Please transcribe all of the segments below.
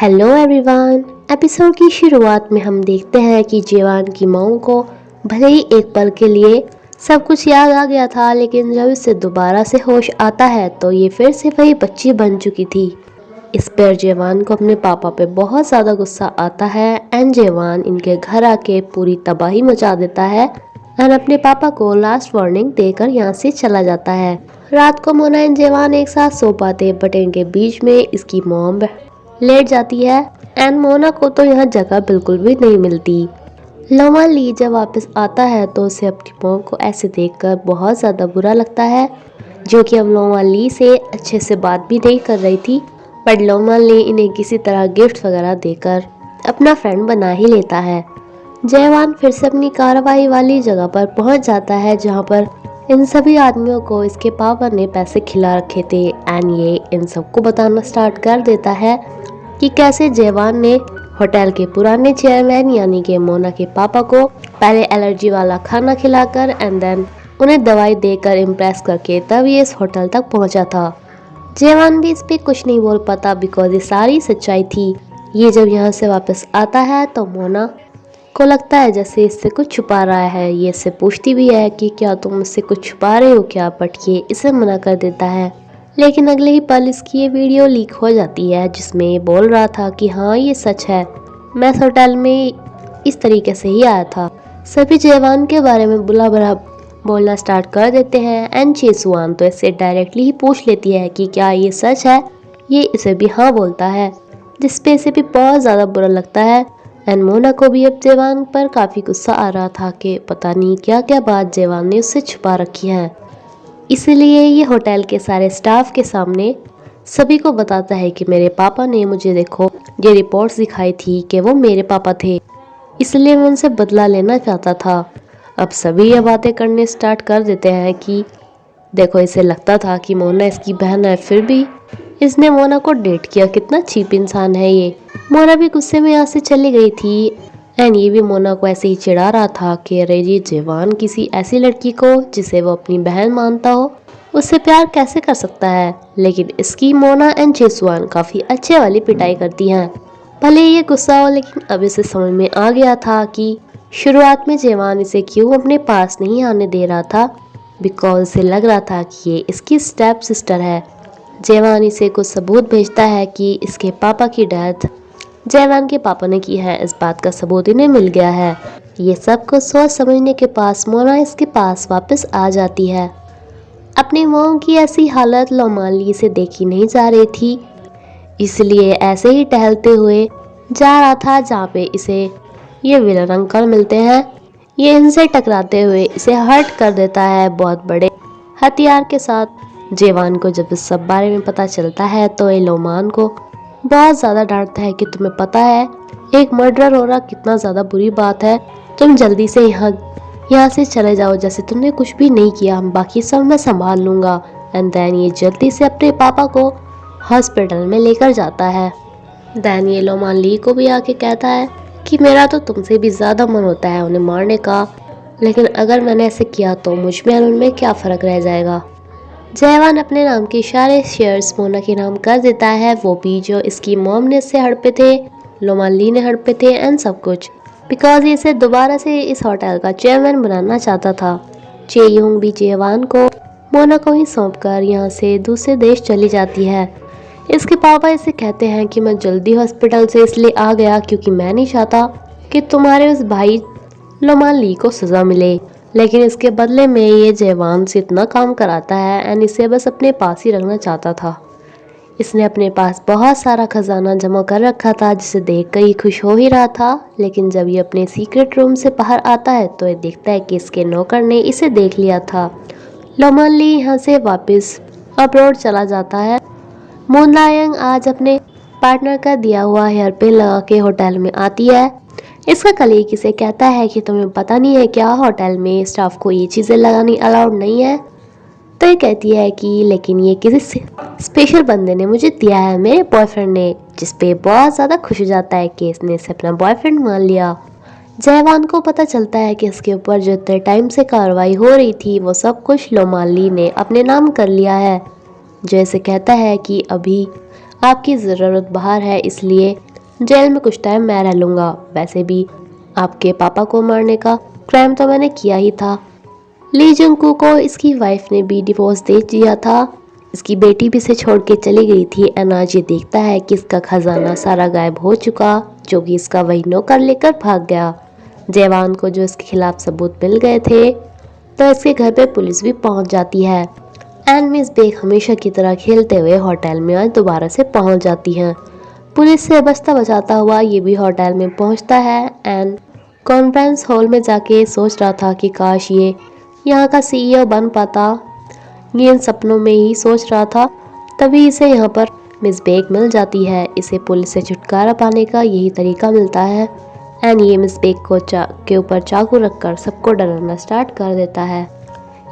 Hello everyone. Episode की शुरुआत में हम देखते हैं कि जेवान की माँ को भले ही एक पल के लिए सब कुछ याद आ गया था, लेकिन जब इसे दोबारा से होश आता है तो ये फिर से वही बच्ची बन चुकी थी। इस पर जेवान को अपने पापा पे बहुत ज़्यादा गुस्सा आता है एंड जेवान इनके घर आके पूरी तबाही मचा देता है एंड अपने पापा को लास्ट वार्निंग देकर यहाँ से चला जाता है। रात को मोना एंड जेवान एक साथ सो पाते, बट इनके बीच में इसकी मॉम लेट जाती है एंड मोना को तो यहाँ जगह बिल्कुल भी नहीं मिलती। लोमा ली जब वापस आता है तो उसे अपनी मॉम को ऐसे देखकर बहुत ज़्यादा बुरा लगता है, जो कि अब लोमा ली से अच्छे से बात भी नहीं कर रही थी। बट लोमा ली इन्हें किसी तरह गिफ्ट वगैरह देकर अपना फ्रेंड बना ही लेता है। जयवान फिर से अपनी कार्रवाई वाली जगह पर पहुंच जाता है, जहां पर इन सभी आदमियों को इसके पापा ने पैसे खिला रखे थे एंड ये इन सबको बताना स्टार्ट कर देता है कि कैसे जयवान ने होटल के पुराने चेयरमैन यानी कि मोना के पापा को पहले एलर्जी वाला खाना खिलाकर एंड देन उन्हें दवाई देकर इम्प्रेस करके तब ये इस होटल तक पहुंचा था। जयवान भी इस पे कुछ नहीं बोल पाता बिकॉज ये सारी सच्चाई थी। ये जब यहाँ से वापस आता है तो मोना को लगता है जैसे इससे कुछ छुपा रहा है। ये इससे पूछती भी है कि क्या तुम मुझसे कुछ छुपा रहे हो क्या, बट ये इसे मना कर देता है। लेकिन अगले ही पल इसकी ये वीडियो लीक हो जाती है जिसमें ये बोल रहा था कि हाँ ये सच है, मैं इस होटल में इस तरीके से ही आया था। सभी जयवान के बारे में बुला भला बोलना स्टार्ट कर देते हैं एंड चेसुआन तो इससे डायरेक्टली ही पूछ लेती है कि क्या ये सच है। ये इसे भी हाँ बोलता है, जिसपे इसे भी बहुत ज़्यादा बुरा लगता है एंड मोना को भी अब जयवान पर काफ़ी गुस्सा आ रहा था कि पता नहीं क्या क्या बात जयवान ने उससे छुपा रखी है। इसलिए ये होटल के सारे स्टाफ के सामने सभी को बताता है कि मेरे पापा ने मुझे देखो ये रिपोर्ट्स दिखाई थी कि वो मेरे पापा थे, इसलिए मैं उनसे बदला लेना चाहता था। अब सभी ये बातें करने स्टार्ट कर देते हैं कि देखो इसे लगता था कि मोना इसकी बहन है, फिर भी इसने मोना को डेट किया, कितना चीप इंसान है ये। मोना भी गुस्से में यहाँ से चली गई थी एंड ये भी मोना को ऐसे ही चिढ़ा रहा था कि अरे ये जयवान किसी ऐसी लड़की को जिसे वो अपनी बहन मानता हो उससे प्यार कैसे कर सकता है। लेकिन इसकी मोना एंड चेसुआन काफ़ी अच्छे वाली पिटाई करती हैं। भले ये गुस्सा हो लेकिन अब इसे समझ में आ गया था कि शुरुआत में जयवान इसे क्यों अपने पास नहीं आने दे रहा था, बिकॉज इसे लग रहा था कि ये इसकी स्टेप सिस्टर है। जयवान इसे कुछ सबूत भेजता है कि इसके पापा की डेथ जयवान के पापा ने की है, इस बात का सबूत इन्हें मिल गया है। ये सब कुछ सोच समझने के पास मोना इसके पास वापस आ जाती है। अपनी मोम की ऐसी हालत लोमाली से देखी नहीं जा रही थी, इसलिए ऐसे ही टहलते हुए जा रहा था जहाँ पे इसे ये विलन अंकल मिलते हैं। ये इनसे टकराते हुए इसे हर्ट कर देता है बहुत बड़े हथियार के साथ। जयवान को जब इस सब बारे में पता चलता है तो ये लोमान को बहुत ज़्यादा डांटता है कि तुम्हें पता है एक मर्डर हो रहा कितना ज़्यादा बुरी बात है, तुम जल्दी से यहाँ से चले जाओ, जैसे तुमने कुछ भी नहीं किया, बाकी सब मैं संभाल लूँगा। एंड देन ये जल्दी से अपने पापा को हॉस्पिटल में लेकर जाता है। देन ये लोमान ली को भी आके कहता है कि मेरा तो तुमसे भी ज़्यादा मन होता है उन्हें मारने का, लेकिन अगर मैंने ऐसे किया तो मुझ में और उनमें क्या फ़र्क रह जाएगा। जयवान अपने नाम के सारे शेयर्स मोना के नाम कर देता है, वो भी जो इसकी मॉम ने इससे हड़पे थे, लोमान ली ने हड़पे थे एंड सब कुछ, बिकॉज ये इसे दोबारा से इस होटल का चेयरमैन बनाना चाहता था। चेयोंग भी जयवान को मोना को ही सौंपकर यहाँ से दूसरे देश चली जाती है। इसके पापा इसे कहते हैं कि मैं जल्दी हॉस्पिटल से इसलिए आ गया क्योंकि मैं नहीं चाहता कि तुम्हारे उस भाई लोमान ली को सज़ा मिले, लेकिन इसके बदले में ये जयवान से इतना काम कराता है एंड इसे बस अपने पास ही रखना चाहता था। इसने अपने पास बहुत सारा खजाना जमा कर रखा था जिसे देखकर ये खुश हो ही रहा था, लेकिन जब ये अपने सीक्रेट रूम से बाहर आता है तो ये देखता है कि इसके नौकर ने इसे देख लिया था। लोमान ली यहाँ से वापस अब्रॉड चला जाता है। मून लायंग आज अपने पार्टनर का दिया हुआ हेयर पिन लगा के होटल में आती है। इसका कलीग इसे कहता है कि तुम्हें पता नहीं है क्या होटल में स्टाफ को ये चीज़ें लगानी अलाउड नहीं है। तो ये कहती है कि लेकिन ये किसी स्पेशल बंदे ने मुझे दिया है, मेरे बॉयफ्रेंड ने, जिस पे बहुत ज़्यादा खुश हो जाता है कि इसने इसे अपना बॉयफ्रेंड मान लिया। जयवान को पता चलता है कि इसके ऊपर जो इतने टाइम से कार्रवाई हो रही थी वो सब कुछ लोमान ली ने अपने नाम कर लिया है। जो इसे कहता है कि अभी आपकी ज़रूरत बाहर है, इसलिए जेल में कुछ टाइम मैं रह लूँगा। वैसे भी आपके पापा को मारने का क्राइम तो मैंने किया ही था। ली जंगकू को इसकी वाइफ ने भी डिवोर्स दे दिया था। इसकी बेटी भी इसे छोड़ के चली गई थी। एंड आज ये देखता है कि इसका खजाना सारा गायब हो चुका, जो कि इसका वही नौकर लेकर भाग गया। जयवान को जो इसके खिलाफ सबूत मिल गए थे, तो इसके घर पे पुलिस भी पहुंच जाती है। एंड मिस बेक हमेशा की तरह खेलते हुए होटल में आज दोबारा से पहुंच जाती हैं। पुलिस से बचता बचाता हुआ ये भी होटल में पहुंचता है। एंड कॉन्फ्रेंस हॉल में जाके सोच रहा था कि काश ये यहाँ का सीईओ बन पाता। ये इन सपनों में ही सोच रहा था, तभी इसे यहाँ पर मिस बेक मिल जाती है। इसे पुलिस से छुटकारा पाने का यही तरीका मिलता है। एंड ये मिस बेक को के ऊपर चाकू रखकर सबको डराना स्टार्ट कर देता है।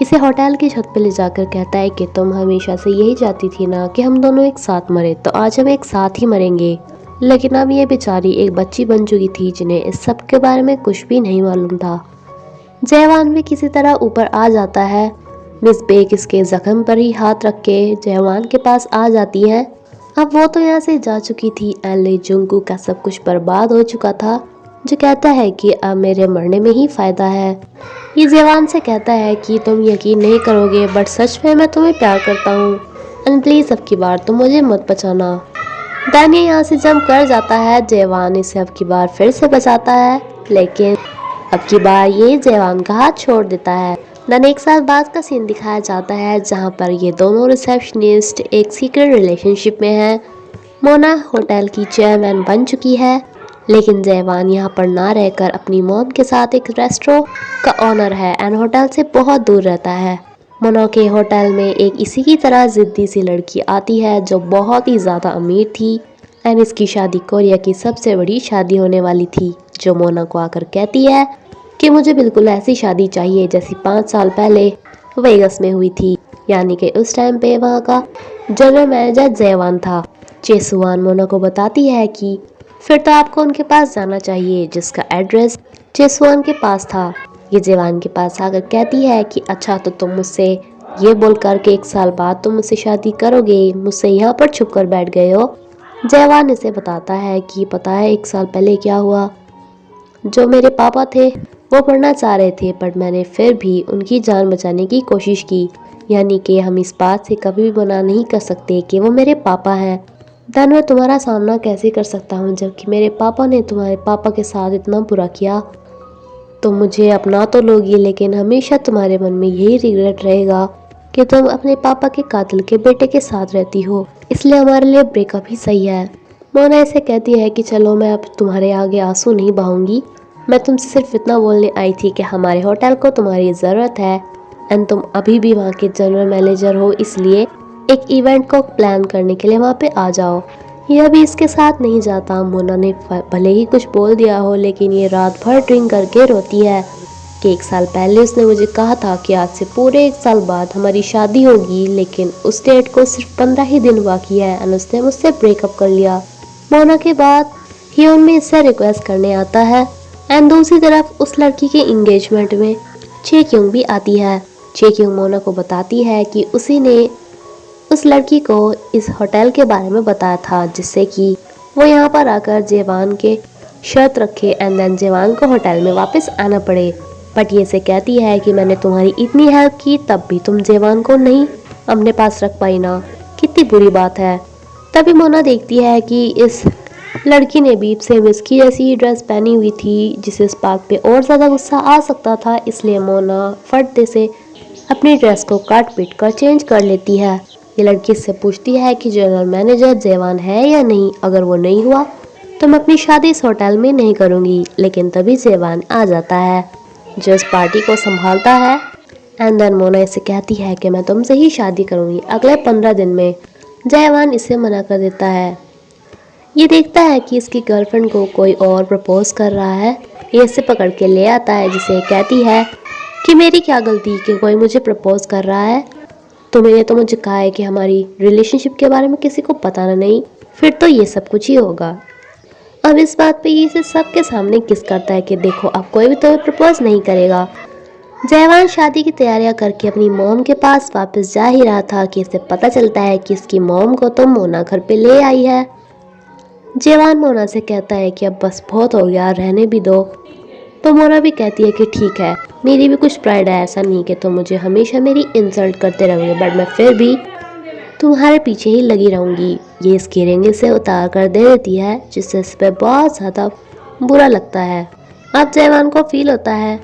इसे होटल की छत पे ले जाकर कहता है कि तुम हमेशा से यही चाहती थी ना कि हम दोनों एक साथ मरे, तो आज हम एक साथ ही मरेंगे। लेकिन अब ये बेचारी एक बच्ची बन चुकी थी जिन्हें इस सब के बारे में कुछ भी नहीं मालूम था। जयवान भी किसी तरह ऊपर आ जाता है। मिस बेक इसके जख्म पर ही हाथ रख के जयवान के पास आ जाती है। अब वो तो यहाँ से जा चुकी थी। ली जंगकू का सब कुछ बर्बाद हो चुका था, जो कहता है कि अब मेरे मरने में ही फायदा है। ये जयवान से कहता है कि तुम यकीन नहीं करोगे, बट सच में मैं तुम्हें प्यार करता हूँ। एंड प्लीज अब की बार तुम मुझे मत बचाना। दानिया यहाँ से जंप कर जाता है। जयवान इसे अब की बार फिर से बचाता है, लेकिन अब की बार ये जयवान का हाथ छोड़ देता है। देन एक साल बाद का सीन दिखाया जाता है, जहाँ पर ये दोनों रिसेप्शनिस्ट एक सीक्रेट रिलेशनशिप में हैं। मोना होटल की चेयरमैन बन चुकी है, लेकिन जयवान यहाँ पर ना रहकर अपनी मॉम के साथ एक रेस्टोरेंट का ऑनर है एंड होटल से बहुत दूर रहता है। मोना के होटल में एक इसी की तरह जिद्दी सी लड़की आती है जो बहुत ही ज़्यादा अमीर थी। एंड इसकी शादी कोरिया की सबसे बड़ी शादी होने वाली थी, जो मोना को आकर कहती है कि मुझे बिल्कुल ऐसी शादी चाहिए जैसी 5 साल पहले वेगस में हुई थी। यानी कि उस टाइम पे वहाँ का जनरल मैनेजर जयवान था। चेसुआन मोना को बताती है कि फिर तो आपको उनके पास जाना चाहिए, जिसका एड्रेस चेसुआन के पास था। ये जयवान के पास आकर कहती है कि अच्छा, तो तुम मुझसे ये बोल कर के 1 साल बाद तुम मुझसे शादी करोगे, मुझसे यहाँ पर छुप कर बैठ गए हो। जयवान इसे बताता है कि पता है 1 साल पहले क्या हुआ। जो मेरे पापा थे वो मरना चाह रहे थे, पर मैंने फिर भी उनकी जान बचाने की कोशिश की। यानी कि हम इस बात से कभी भी मना नहीं कर सकते कि वो मेरे पापा हैं। धन मैं तुम्हारा सामना कैसे कर सकता हूँ, जबकि मेरे पापा ने तुम्हारे पापा के साथ इतना बुरा किया। तुम मुझे अपना तो लोगी, लेकिन हमेशा तुम्हारे मन में यही रिग्रेट रहेगा कि तुम अपने पापा के कातिल के बेटे के साथ रहती हो। इसलिए हमारे लिए ब्रेकअप ही सही है। मोना इसे कहती है कि चलो, मैं अब तुम्हारे आगे आंसू नहीं बहाऊंगी। मैं तुमसे सिर्फ इतना बोलने आई थी कि हमारे होटल को तुम्हारी ज़रूरत है एंड तुम अभी भी वहाँ के जनरल मैनेजर हो, इसलिए एक इवेंट को प्लान करने के लिए वहाँ पे आ जाओ। ये अभी इसके साथ नहीं जाता। मोना ने भले ही कुछ बोल दिया हो, लेकिन ये रात भर ड्रिंक करके रोती है कि 1 साल पहले उसने मुझे कहा था कि आज से पूरे 1 साल बाद हमारी शादी होगी, लेकिन उस डेट को सिर्फ 15 ही दिन बाकी है एंड उसने मुझसे ब्रेकअप कर लिया। मोना के बाद हियोन में इससे रिक्वेस्ट करने आता है। एंड दूसरी तरफ उस लड़की के इंगेजमेंट में चे क्योंग भी आती है। चे क्योंग मोना को बताती है कि उसी ने उस लड़की को इस होटल के बारे में बताया था, जिससे कि वो यहाँ पर आकर जयवान के शर्त रखे एंड देन जयवान को होटल में वापस आना पड़े। बट ये से कहती है कि मैंने तुम्हारी इतनी हेल्प की, तब भी तुम जयवान को नहीं अपने पास रख पाई ना, कितनी बुरी बात है। तभी मोना देखती है कि इस लड़की ने भी सेम इसकी जैसी ड्रेस पहनी हुई थी, जिसे इस बात पे और ज़्यादा गुस्सा आ सकता था। इसलिए मोना फट से अपनी ड्रेस को काट पीट कर चेंज कर लेती है। ये लड़की से पूछती है कि जनरल मैनेजर जयवान है या नहीं, अगर वो नहीं हुआ तो मैं अपनी शादी इस होटल में नहीं करूँगी। लेकिन तभी जयवान आ जाता है, जो इस पार्टी को संभालता है। एंड देन मोना इसे कहती है कि मैं तुमसे ही शादी करूँगी अगले 15 दिन में। जयवान इसे मना कर देता है। ये देखता है कि इसकी गर्लफ्रेंड को कोई और प्रपोज कर रहा है। ये इसे पकड़ के ले आता है, जिसे कहती है कि मेरी क्या गलती कि कोई मुझे प्रपोज कर रहा है। तुमने तो मुझे कहा है कि हमारी रिलेशनशिप के बारे में किसी को बताना नहीं, फिर तो ये सब कुछ ही होगा। अब इस बात पे ये इसे सबके सामने किस करता है कि देखो, अब कोई भी तुम्हें प्रपोज नहीं करेगा। जयवान शादी की तैयारियां करके अपनी मॉम के पास वापस जा ही रहा था कि इसे पता चलता है कि इसकी मॉम को तो मोना घर पे ले आई है। जेवान मोना से कहता है कि अब बस बहुत हो गया, रहने भी दो। तो मोना भी कहती है कि ठीक है, मेरी भी कुछ प्राइड है, ऐसा नहीं कि तुम मुझे हमेशा मेरी इंसल्ट करते रहोगे, बट मैं फिर भी तुम्हारे पीछे ही लगी रहूंगी। ये इसकी रिंग से उतार कर दे देती है, जिससे इस पर बहुत ज़्यादा बुरा लगता है। अब जयवान को फील होता है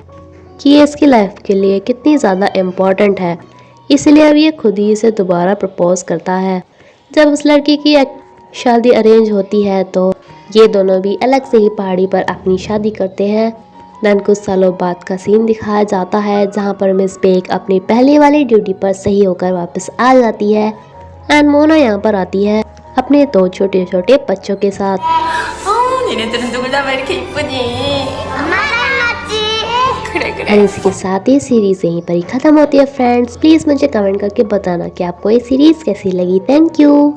कि ये इसकी लाइफ के लिए कितनी ज़्यादा इम्पोर्टेंट है, इसलिए अब ये खुद ही इसे दोबारा प्रपोज करता है। जब उस लड़की की शादी अरेंज होती है तो ये दोनों भी अलग से ही पहाड़ी पर अपनी शादी करते हैं। देन कुछ सालों बाद का सीन दिखाया जाता है जहाँ पर मिस बेक अपनी पहले वाली ड्यूटी पर सही होकर वापस आ जाती है एंड मोना यहाँ पर आती है अपने 2 छोटे छोटे बच्चों के साथ। 니네들은 누굴 닮아 이렇게 이쁘니? 엄마 닮았지. 그래. एंड इसके साथ ही सीरीज यहीं पर ही खत्म होती है फ्रेंड्स। प्लीज़ मुझे कमेंट करके बताना कि आपको ये सीरीज़ कैसी लगी। Thank you.